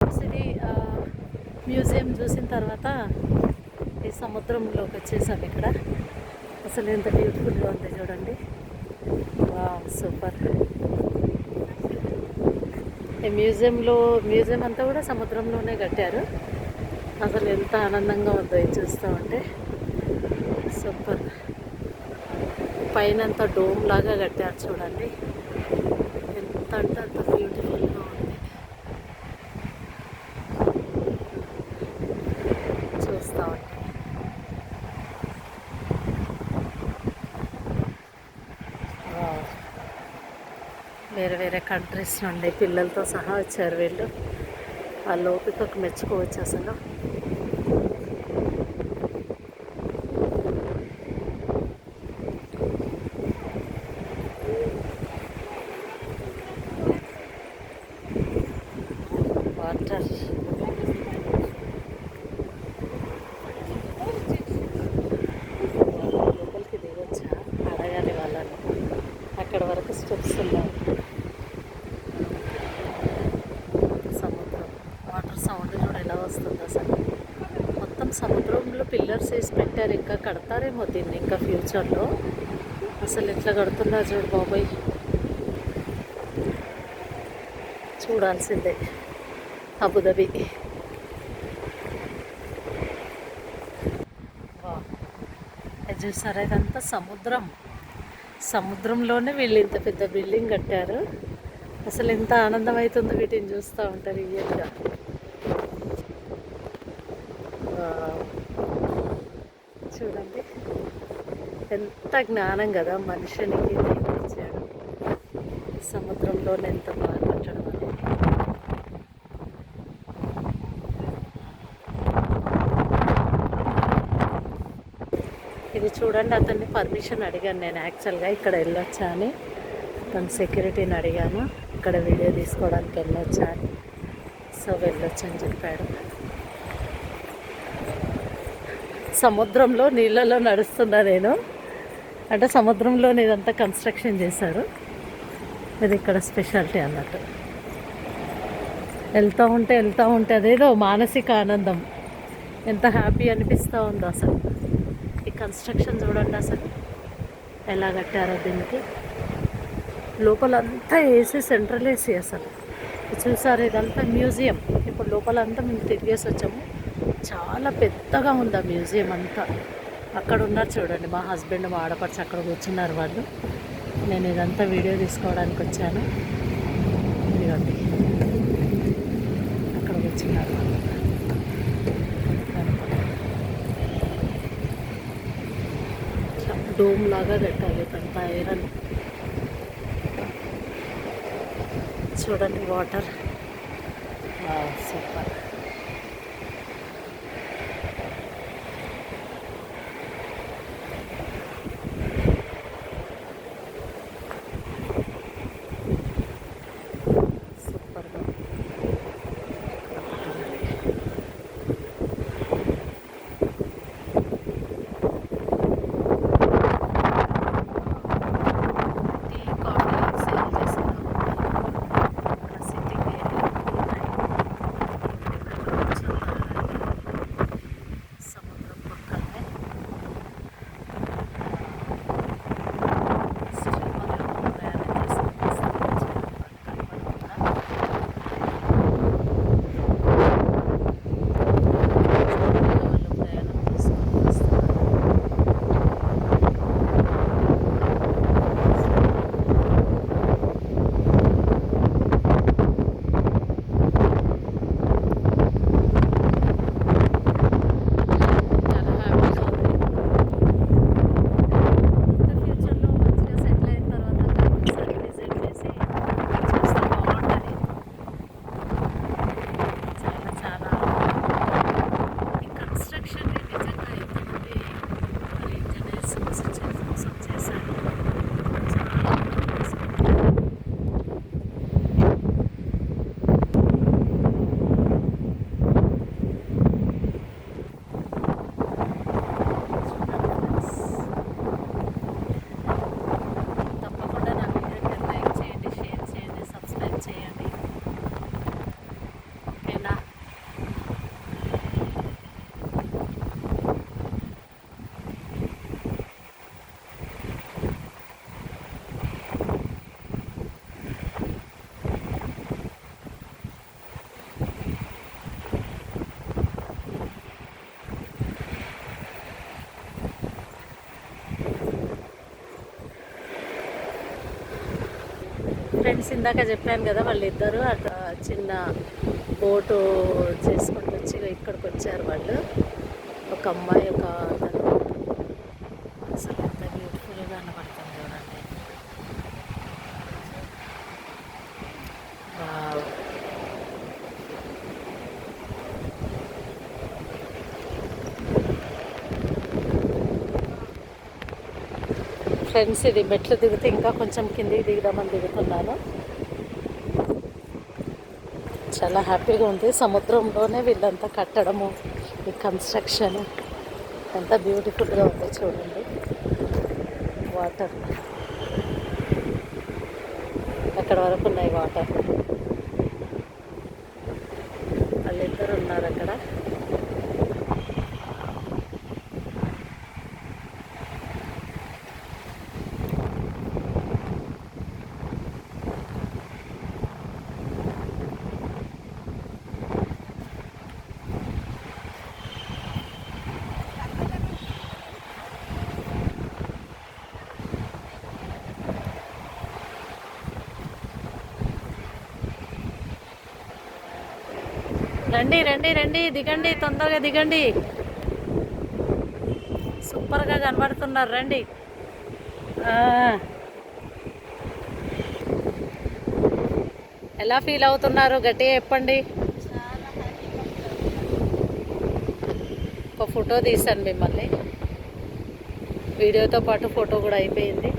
Friends ఇది museum చూసిన తర్వాత ఈ సముద్రంలోకి వచ్చేసాం. ఇక్కడ అసలు ఎంత బ్యూటిఫుల్గా ఉంది చూడండి. సూపర్. ఈ మ్యూజియం అంతా కూడా సముద్రంలోనే కట్టారు. అసలు ఎంత ఆనందంగా ఉందో ఇది చూస్తూ ఉంటే. సూపర్. పైన అంతా డోమ్ లాగా కట్టారు చూడండి. ఎంత అంటే అంత బ్యూటిఫుల్గా ఉంది. చూస్తూ ఉంటే వేరే వేరే కంట్రీస్ నుండి పిల్లలతో సహా వచ్చారు వీళ్ళు. వాళ్ళ ఓపికకు మెచ్చుకోవచ్చు అసలు. వాటర్ లోపలికి దిగొచ్చా అడగాలి వాళ్ళని. అక్కడ వరకు స్టెప్స్ ఉన్నాయి. సముద్రం వాటర్ సౌండ్ చూడ ఎలా వస్తుంది అసలు. మొత్తం సముద్రంలో పిల్లర్స్ వేసి పెట్టారు. ఇంకా కడతారేమో దీన్ని ఇంకా ఫ్యూచర్లో. అసలు ఎట్లా కడుతున్నారు చూడు బాబాయ్. చూడాల్సిందే. అబుదాబి. అది చూసారా, ఇదంతా సముద్రంలోనే వీళ్ళు ఇంత పెద్ద బిల్డింగ్ కట్టారు. అసలు ఎంత ఆనందం అవుతుందో వీటిని చూస్తూ ఉంటారు రియల్గా. చూడండి ఎంత జ్ఞానం కదా మనిషినికి ఇచ్చాడు. సముద్రంలోనే ఎంత బాగా కట్టడం అనేది. ఇది చూడండి, అతన్ని పర్మిషన్ అడిగాను నేను యాక్చువల్గా ఇక్కడ వెళ్ళొచ్చా అని. తన సెక్యూరిటీని అడిగాను ఇక్కడ వీడియో తీసుకోవడానికి వెళ్ళొచ్చా అని. సో వెళ్ళొచ్చు అని చెప్పాడు. సముద్రంలో నీళ్ళలో నడుస్తున్నా నేను. అంటే సముద్రంలో ఇదంతా కన్స్ట్రక్షన్ చేశారు. ఇది ఇక్కడ స్పెషాలిటీ అన్నట్టు. వెళ్తూ ఉంటే అదేదో మానసిక ఆనందం. ఎంత హ్యాపీ అనిపిస్తూ ఉందో అసలు. ఈ కన్స్ట్రక్షన్ చూడండి అసలు ఎలా కట్టారో దీనికి. లోపలంతా ఏసీ, సెంట్రల్ ఏసీ అసలు. చూసారు, ఇదంతా మ్యూజియం. ఇప్పుడు లోపలంతా మేము తిరిగేసి వచ్చాము. చాలా పెద్దగా ఉంది ఆ మ్యూజియం అంతా. అక్కడ ఉన్నారు చూడండి మా హస్బెండ్, మా ఆడపడిచి అక్కడ కూర్చున్నారు వాళ్ళు. నేను ఇదంతా వీడియో తీసుకోవడానికి వచ్చాను. ఇదిగోండి అక్కడ కూర్చున్నారు వాళ్ళు. డోమ్ లాగా కట్టాలి ఇదంతా ఐరన్. చూడండి వాటర్. సూపర్. సూపర్గా ఫ్రెండ్స్ ఇందాక చెప్పాను కదా, వాళ్ళిద్దరూ అట్లా చిన్న బోటు చేసుకుంటూ వచ్చి ఇక్కడికి వచ్చారు వాళ్ళు. ఒక అమ్మాయి ఒక అతను. అసలు ఎంత బ్యూటిఫుల్గా కనబడుతుంది చూడండి. వావ్. ఫ్రెండ్స్ ఇది మెట్లు దిగితే ఇంకా కొంచెం కిందికి దిగుదామని దిగుతున్నాను. చాలా హ్యాపీగా ఉంది. సముద్రంలోనే వీళ్ళంతా కట్టడము, ఈ కన్స్ట్రక్షన్ ఎంత బ్యూటిఫుల్గా ఉంది చూడండి. వాటర్ అక్కడ వరకు ఉన్నాయి వాటర్. వాళ్ళిద్దరు ఉన్నారు అక్కడ. రండి రండి రండి, దిగండి, తొందరగా దిగండి. సూపర్గా కనబడుతున్నారు, రండి. ఎలా ఫీల్ అవుతున్నారు గట్టిగా చెప్పండి. ఒక ఫోటో తీసాను మిమ్మల్ని, వీడియోతో పాటు ఫోటో కూడా అయిపోయింది.